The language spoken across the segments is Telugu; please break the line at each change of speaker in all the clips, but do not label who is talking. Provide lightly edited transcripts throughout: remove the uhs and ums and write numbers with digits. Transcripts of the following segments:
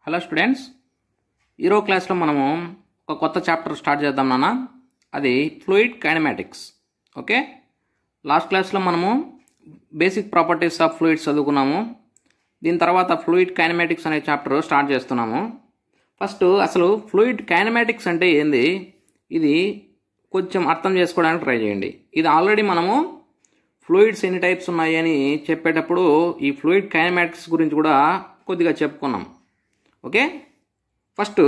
హలో స్టూడెంట్స్, ఈరో క్లాస్లో మనము ఒక కొత్త చాప్టర్ స్టార్ట్ చేద్దాం నాన్న. అది ఫ్లూయిడ్ కైనమాటిక్స్. ఓకే, లాస్ట్ క్లాస్లో మనము బేసిక్ ప్రాపర్టీస్ ఆఫ్ ఫ్లూయిడ్స్ చదువుకున్నాము. దీని తర్వాత ఫ్లూయిడ్ కైనమాటిక్స్ అనే చాప్టర్ స్టార్ట్ చేస్తున్నాము. ఫస్ట్ అసలు ఫ్లూయిడ్ కైనమాటిక్స్ అంటే ఏంది, ఇది కొంచెం అర్థం చేసుకోవడానికి ట్రై చేయండి. ఇది ఆల్రెడీ మనము ఫ్లూయిడ్స్ ఎన్ని టైప్స్ ఉన్నాయి అని చెప్పేటప్పుడు ఈ ఫ్లూయిడ్ కైనమాటిక్స్ గురించి కూడా కొద్దిగా చెప్పుకున్నాం. ఓకే, ఫస్ట్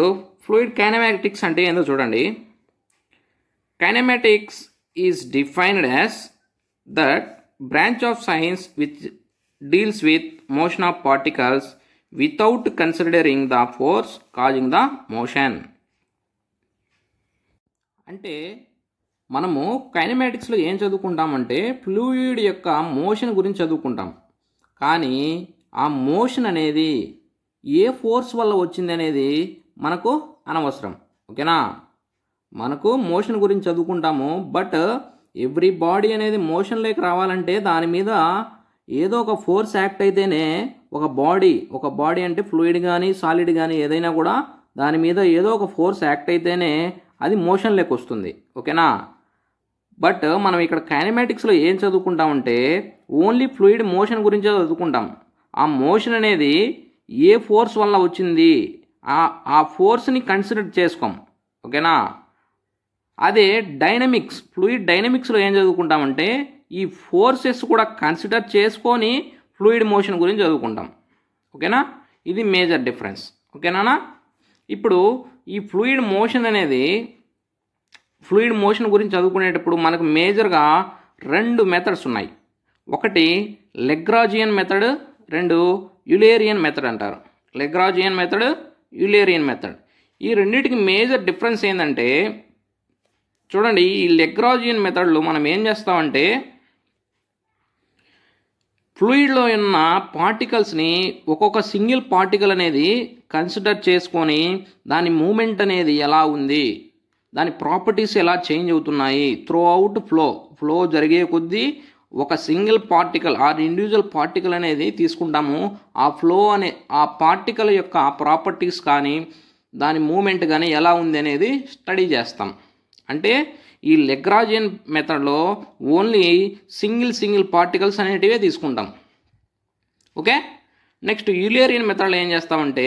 ఫ్లూయిడ్ కైనమాటిక్స్ అంటే ఏందో చూడండి. Kinematics is defined as that branch of science which deals with motion of particles without considering the force causing the motion. అంటే మనము కైనమాటిక్స్లో ఏం చదువుకుంటామంటే ఫ్లూయిడ్ యొక్క మోషన్ గురించి చదువుకుంటాం. కానీ ఆ మోషన్ అనేది ఏ ఫోర్స్ వల్ల వచ్చింది అనేది మనకు అనవసరం. ఓకేనా, మనకు మోషన్ గురించి చదువుకుంటాము. బట్ ఎవ్రీ బాడీ అనేది మోషన్లోకి రావాలంటే దాని మీద ఏదో ఒక ఫోర్స్ యాక్ట్ అయితేనే ఒక బాడీ అంటే ఫ్లూయిడ్ కానీ సాలిడ్ కానీ ఏదైనా కూడా దాని మీద ఏదో ఒక ఫోర్స్ యాక్ట్ అయితేనే అది మోషన్లోకి వస్తుంది. ఓకేనా, బట్ మనం ఇక్కడ కైనమాటిక్స్లో ఏం చదువుకుంటామంటే ఓన్లీ ఫ్లూయిడ్ మోషన్ గురించే చదువుకుంటాం. ఆ మోషన్ అనేది ఏ ఫోర్స్ వల్ల వచ్చింది ఆ ఫోర్స్ని కన్సిడర్ చేసుకోం. ఓకేనా, అదే డైనమిక్స్, ఫ్లూయిడ్ డైనమిక్స్లో ఏం చదువుకుంటామంటే ఈ ఫోర్సెస్ కూడా కన్సిడర్ చేసుకొని ఫ్లూయిడ్ మోషన్ గురించి చదువుకుంటాం. ఓకేనా, ఇది మేజర్ డిఫరెన్స్. ఓకేనా, ఇప్పుడు ఈ ఫ్లూయిడ్ మోషన్ గురించి చదువుకునేటప్పుడు మనకు మేజర్గా రెండు మెథడ్స్ ఉన్నాయి. ఒకటి లెగ్రాజియన్ మెథడ్, రెండు యూలేరియన్ మెథడ్ అంటారు. లెగ్రాజియన్ మెథడ్, యూలేరియన్ మెథడ్. ఈ రెండింటికి మేజర్ డిఫరెన్స్ ఏంటంటే చూడండి, ఈ లెగ్రాజియన్ మెథడ్లో మనం ఏం చేస్తామంటే ఫ్లూయిడ్లో ఉన్న పార్టికల్స్ని ఒక్కొక్క సింగిల్ పార్టికల్ అనేది కన్సిడర్ చేసుకొని దాని మూమెంట్ అనేది ఎలా ఉంది, దాని ప్రాపర్టీస్ ఎలా చేంజ్ అవుతున్నాయి త్రూ అవుట్ ఫ్లో జరిగే కొద్దీ ఒక single particle or individual particle అనేది తీసుకుంటాము. ఆ పార్టికల్ యొక్క ప్రాపర్టీస్ కానీ దాని మూమెంట్ కానీ ఎలా ఉంది అనేది స్టడీ చేస్తాం. అంటే ఈ లెగ్రాజియన్ మెథడ్లో ఓన్లీ సింగిల్ పార్టికల్స్ అనేటివే తీసుకుంటాం. ఓకే, నెక్స్ట్ యూలేరియన్ మెథడ్లో ఏం చేస్తామంటే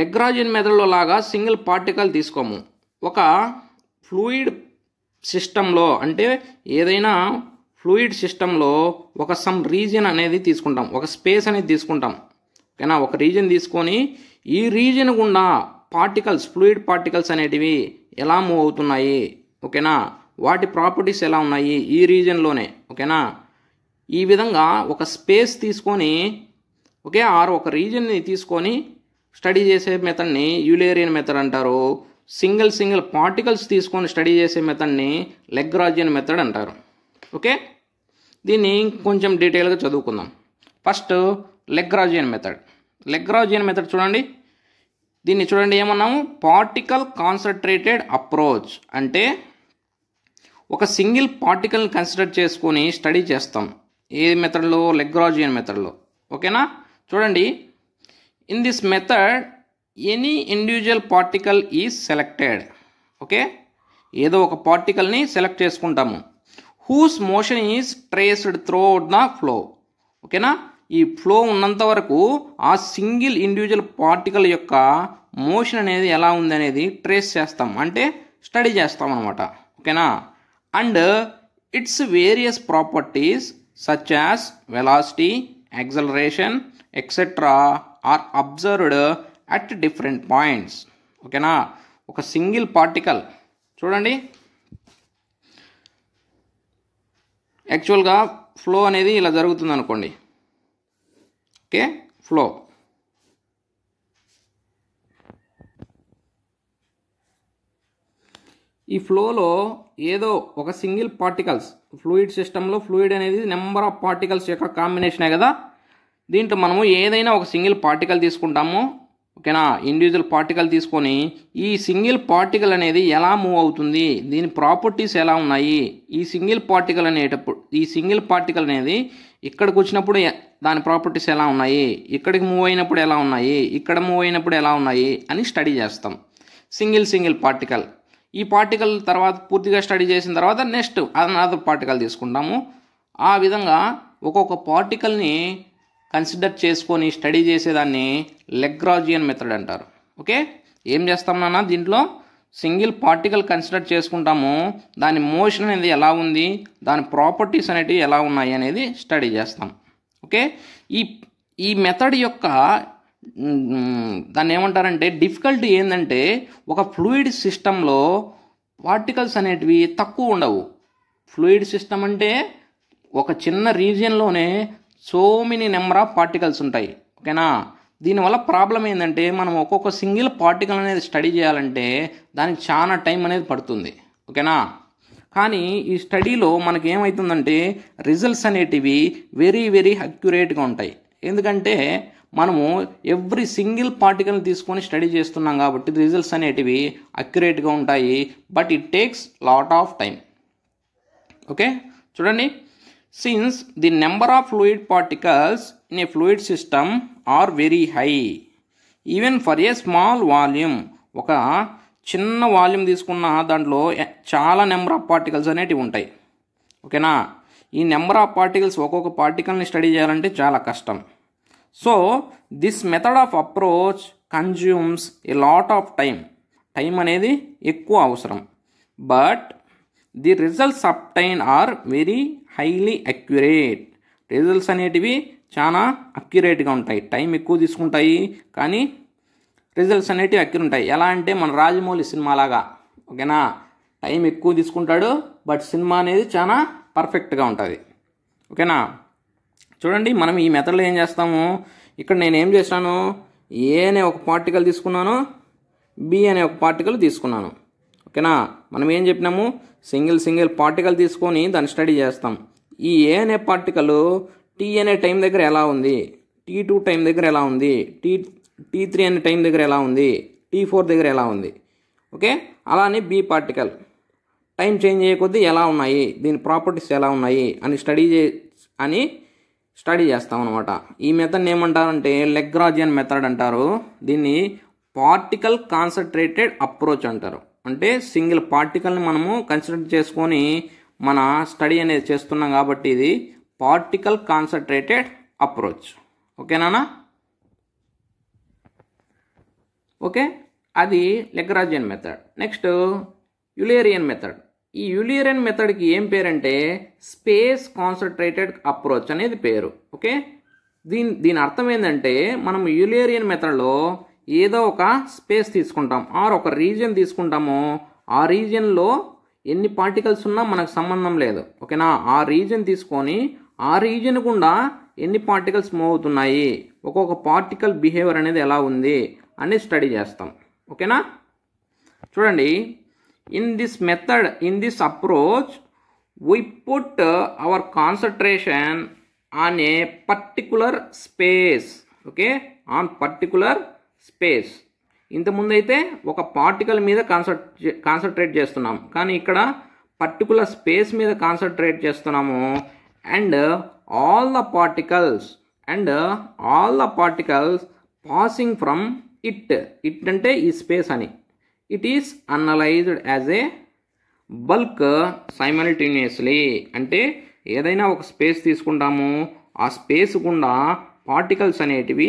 లెగ్రాజియన్ మెథడ్లో లాగా సింగిల్ పార్టికల్ తీసుకోము. ఒక ఫ్లూయిడ్ సిస్టంలో అంటే ఏదైనా ఫ్లూయిడ్ సిస్టంలో ఒక సమ్ రీజియన్ అనేది తీసుకుంటాం, ఒక స్పేస్ అనేది తీసుకుంటాం. ఓకేనా, ఒక రీజియన్ తీసుకొని ఈ రీజియన్ గుండా ఫ్లూయిడ్ పార్టికల్స్ అనేటివి ఎలా మూవ్ అవుతున్నాయి, ఓకేనా, వాటి ప్రాపర్టీస్ ఎలా ఉన్నాయి ఈ రీజియన్లోనే. ఓకేనా, ఈ విధంగా ఒక స్పేస్ తీసుకొని ఒక రీజియన్ని తీసుకొని స్టడీ చేసే మెథడ్ని యూలేరియన్ మెథడ్ అంటారు. సింగిల్ పార్టికల్స్ తీసుకొని స్టడీ చేసే మెథడ్ని లెగ్రాజియన్ మెథడ్ అంటారు. ఓకే, దీన్ని కొంచెం డీటెయిల్గా చదువుకుందాం. ఫస్ట్ లెగ్రాజియన్ మెథడ్ చూడండి. దీన్ని చూడండి, ఏమన్నాము, పార్టికల్ కాన్సన్ట్రేటెడ్ అప్రోచ్. అంటే ఒక సింగిల్ పార్టికల్ని కన్సిడర్ చేసుకొని స్టడీ చేస్తాం. ఏ మెథడ్లో? లెగ్రాజియన్ మెథడ్లో. ఓకేనా, చూడండి, in this method any individual particle is selected. Okay, ఏదో ఒక పార్టికల్ని సెలెక్ట్ చేసుకుంటాము. Whose motion is traced throughout the flow. ఓకేనా, ఈ ఫ్లో ఉన్నంత వరకు ఆ సింగిల్ ఇండివిజువల్ పార్టికల్ యొక్క మోషన్ అనేది ఎలా ఉంది అనేది ట్రేస్ చేస్తాం, అంటే స్టడీ చేస్తాం అనమాట. ఓకేనా, and its various properties such as velocity, acceleration etcetera are observed at different points. ఓకేనా, ఒక సింగిల్ పార్టికల్ చూడండి, యాక్చువల్గా ఫ్లో అనేది ఇలా జరుగుతుంది అనుకోండి. ఓకే, ఫ్లో ఈ ఫ్లోలో ఏదో ఒక సింగిల్ పార్టికల్స్, ఫ్లూయిడ్ సిస్టంలో ఫ్లూయిడ్ అనేది నెంబర్ ఆఫ్ పార్టికల్స్ యొక్క కాంబినేషనే కదా. దీంట్లో మనము ఏదైనా ఒక సింగిల్ పార్టికల్ తీసుకుంటాము. ఓకేనా, ఇండివిజువల్ పార్టికల్ తీసుకొని ఈ సింగిల్ పార్టికల్ అనేది ఎలా మూవ్ అవుతుంది, దీని ప్రాపర్టీస్ ఎలా ఉన్నాయి, ఈ సింగిల్ పార్టికల్ అనేది ఇక్కడికి వచ్చినప్పుడు దాని ప్రాపర్టీస్ ఎలా ఉన్నాయి, ఇక్కడికి మూవ్ అయినప్పుడు ఎలా ఉన్నాయి, ఇక్కడ మూవ్ అయినప్పుడు ఎలా ఉన్నాయి అని స్టడీ చేస్తాం. సింగిల్ పార్టికల్, ఈ పార్టికల్ తర్వాత పూర్తిగా స్టడీ చేసిన తర్వాత నెక్స్ట్ అనదర్ పార్టికల్ తీసుకుంటాము. ఆ విధంగా ఒక్కొక్క పార్టికల్ని కన్సిడర్ చేసుకొని స్టడీ చేసేదాన్ని లెగ్రాజియన్ మెథడ్ అంటారు. ఓకే, ఏం చేస్తాం నాన్న, దీంట్లో సింగిల్ పార్టికల్ కన్సిడర్ చేసుకుంటాము, దాని మోషన్ అనేది ఎలా ఉంది, దాని ప్రాపర్టీస్ అనేటివి ఎలా ఉన్నాయి అనేది స్టడీ చేస్తాం. ఓకే, ఈ మెథడ్ యొక్క దాన్ని ఏమంటారంటే డిఫికల్టీ ఏంటంటే ఒక ఫ్లూయిడ్ సిస్టంలో పార్టికల్స్ అనేటివి తక్కువ ఉండవు. ఫ్లూయిడ్ సిస్టమ్ అంటే ఒక చిన్న రీజియన్లోనే so many number of particles ఉంటాయి. ఓకేనా, దీనివల్ల ప్రాబ్లం ఏంటంటే మనం ఒక్కొక్క సింగిల్ పార్టికల్ అనేది స్టడీ చేయాలంటే దానికి చాలా టైం అనేది పడుతుంది. ఓకేనా, కానీ ఈ స్టడీలో మనకి ఏమవుతుందంటే రిజల్ట్స్ అనేటివి వెరీ అక్యురేట్గా ఉంటాయి. ఎందుకంటే మనము ఎవ్రీ సింగిల్ పార్టికల్ తీసుకొని స్టడీ చేస్తున్నాం కాబట్టి రిజల్ట్స్ అనేటివి అక్యురేట్గా ఉంటాయి. But it takes lot of time. Okay, చూడండి, since the number of fluid particles in a fluid system are very high even for a small volume. ఒక చిన్న వాల్యూమ్ తీసుకున్న దాంట్లో చాలా నెంబర్ ఆఫ్ పార్టికల్స్ అనేటివి ఉంటాయి. ఓకేనా, ఈ నెంబర్ ఆఫ్ పార్టికల్స్ ఒక్కొక్క పార్టికల్ని స్టడీ చేయాలంటే చాలా కష్టం. So this method of approach consumes a lot of time అనేది ఎక్కువ అవసరం. But the results obtain are very highly accurate. Results అనేటివి చాలా అక్యురేట్గా ఉంటాయి, టైం ఎక్కువ తీసుకుంటాయి కానీ రిజల్ట్స్ అనేటివి అక్యురేట్ ఉంటాయి. ఎలా అంటే మన రాజమౌళి సినిమా లాగా. ఓకేనా, టైం ఎక్కువ తీసుకుంటాడు బట్ సినిమా అనేది చాలా పర్ఫెక్ట్గా ఉంటుంది. ఓకేనా, చూడండి, మనం ఈ మెథడ్లో ఏం చేస్తాము, ఇక్కడ నేను ఏం చేశాను, ఏ అనే ఒక పార్టికల్ తీసుకున్నాను, బి అనే ఒక పార్టికల్ తీసుకున్నాను. ఓకేనా, మనం ఏం చెప్పినాము, సింగిల్ పార్టికల్ తీసుకొని దాన్ని స్టడీ చేస్తాం. ఈ ఏ అనే పార్టికల్ టీ అనే టైం దగ్గర ఎలా ఉంది, T2 టైం దగ్గర ఎలా ఉంది, T3 అనే టైం దగ్గర ఎలా ఉంది, T4 దగ్గర ఎలా ఉంది. ఓకే, అలానే బి పార్టికల్ టైం చేంజ్ చేయకొద్దీ ఎలా ఉన్నాయి, దీని ప్రాపర్టీస్ ఎలా ఉన్నాయి అని స్టడీ చేస్తాం అనమాట. ఈ మెథడ్ని ఏమంటారంటే లెగ్రాజియన్ మెథడ్ అంటారు. దీన్ని పార్టికల్ కాన్సన్ట్రేటెడ్ అప్రోచ్ అంటారు. అంటే సింగిల్ పార్టికల్ని మనము కన్సిడర్ చేసుకొని మన స్టడీ అనేది చేస్తున్నాం కాబట్టి ఇది పార్టికల్ కాన్సన్ట్రేటెడ్ అప్రోచ్. ఓకేనా, ఓకే, అది Lagrangian method. Next Eulerian method. ఈ యూలేరియన్ మెథడ్కి ఏం పేరంటే స్పేస్ కాన్సన్ట్రేటెడ్ అప్రోచ్ అనేది పేరు. ఓకే, దీని అర్థం ఏంటంటే మనం యూలేరియన్ మెథడ్లో ఏదో ఒక స్పేస్ తీసుకుంటాం ఆర్ ఒక రీజియన్ తీసుకుంటాము. ఆ రీజియన్లో ఎన్ని పార్టికల్స్ ఉన్నా మనకు సంబంధం లేదు. ఓకేనా, ఆ రీజియన్ తీసుకొని ఆ రీజియన్ గుండా ఎన్ని పార్టికల్స్ మూవ్ అవుతున్నాయి, ఒక్కొక్క పార్టికల్ బిహేవియర్ అనేది ఎలా ఉంది అని స్టడీ చేస్తాం. ఓకేనా, చూడండి, in this approach we put our concentration on a particular space. Okay, on particular space. ఇంతకుముందు అయితే ఒక పార్టికల్ మీద కాన్సన్ట్రేట్ చేస్తున్నాం, కానీ ఇక్కడ పర్టికులర్ స్పేస్ మీద కాన్సన్ట్రేట్ చేస్తున్నాము. And all the particles passing from it అంటే ఈ స్పేస్ అని. It is analysed as a bulk simultaneously. అంటే ఏదైనా ఒక స్పేస్ తీసుకుంటాము, ఆ స్పేస్ గుండా పార్టికల్స్ అనేటివి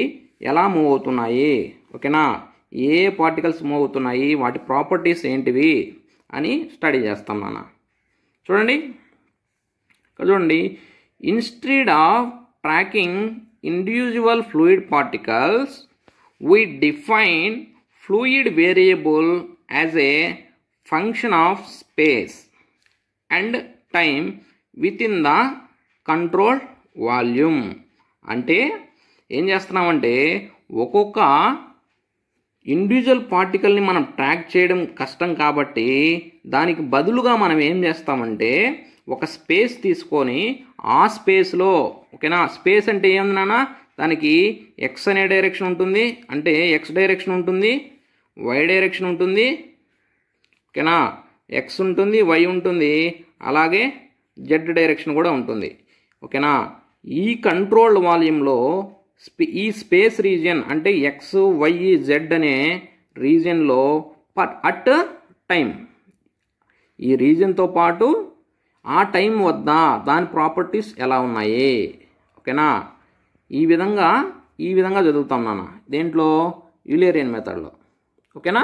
ఎలా మూవ్ అవుతున్నాయి, ఓకేనా, ఏ పార్టికల్స్ మూవ్ అవుతున్నాయి, వాటి ప్రాపర్టీస్ ఏంటివి అని స్టడీ చేస్తాం నాన్న. చూడండి, ఇక్కడ చూడండి, instead of tracking individual fluid particles we define fluid variable as a function of space and time within the controlled volume. అంటే ఏం చేస్తున్నామంటే ఒక్కొక్క ఇండివిజువల్ పార్టికల్ని మనం ట్రాక్ చేయడం కష్టం కాబట్టి దానికి బదులుగా మనం ఏం చేస్తామంటే ఒక స్పేస్ తీసుకొని ఆ స్పేస్లో, ఓకేనా, స్పేస్ అంటే ఏముంది నాన్న, దానికి ఎక్స్ అనే డైరెక్షన్ ఉంటుంది, అంటే ఎక్స్ డైరెక్షన్ ఉంటుంది, వై డైరెక్షన్ ఉంటుంది, ఓకేనా, ఎక్స్ ఉంటుంది, వై ఉంటుంది, అలాగే జెడ్ డైరెక్షన్ కూడా ఉంటుంది. ఓకేనా, ఈ కంట్రోల్డ్ వాల్యూమ్లో ఈ స్పేస్ రీజియన్ అంటే ఎక్స్ వై జెడ్ అనే రీజియన్లో అట్ టైం, ఈ రీజియన్తో పాటు ఆ టైం వద్ద దాని ప్రాపర్టీస్ ఎలా ఉన్నాయి, ఓకేనా. ఈ విధంగా చదువుతాం నాన్న దేంట్లో, యూలేరియన్ మెథడ్లో, ఓకేనా.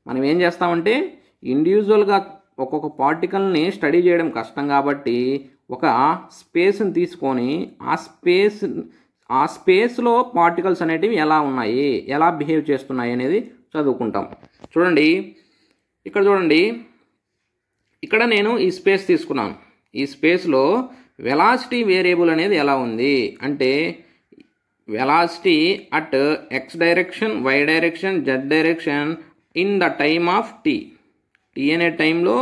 మనం ఏం చేస్తామంటే ఇండివిజువల్గా ఒక్కొక్క పార్టికల్ని స్టడీ చేయడం కష్టం కాబట్టి ఒక స్పేస్ని తీసుకొని ఆ స్పేస్లో పార్టికల్స్ అనేటివి ఎలా ఉన్నాయి, ఎలా బిహేవ్ చేస్తున్నాయి అనేది చదువుకుంటాం. చూడండి ఇక్కడ నేను ఈ స్పేస్ తీసుకున్నాను. ఈ స్పేస్లో వెలాసిటీ వేరియబుల్ అనేది ఎలా ఉంది అంటే velocity at X direction, Y direction, Z direction in the time of T అనే టైంలో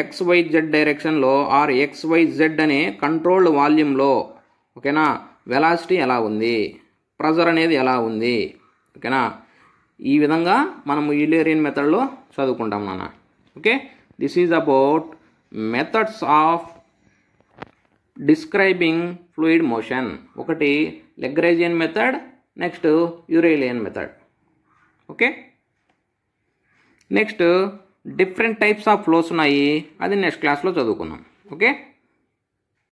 XYZ డైరెక్షన్లో ఆర్ XYZ అనే కంట్రోల్డ్ వాల్యూమ్లో, ఓకేనా, వెలాసిటీ ఎలా ఉంది, ప్రెజర్ అనేది ఎలా ఉంది, ఓకేనా. ఈ విధంగా మనము యూలేరియన్ మెథడ్లో చదువుకుంటాం నాన్న. Okay, this is about methods of describing fluid motion. ఒకటి Lagrangian method, next Eulerian method. Okay, next different types of flows ఉన్నాయి, అది నెక్స్ట్ క్లాస్లో చదువుకుందాం. ఓకే.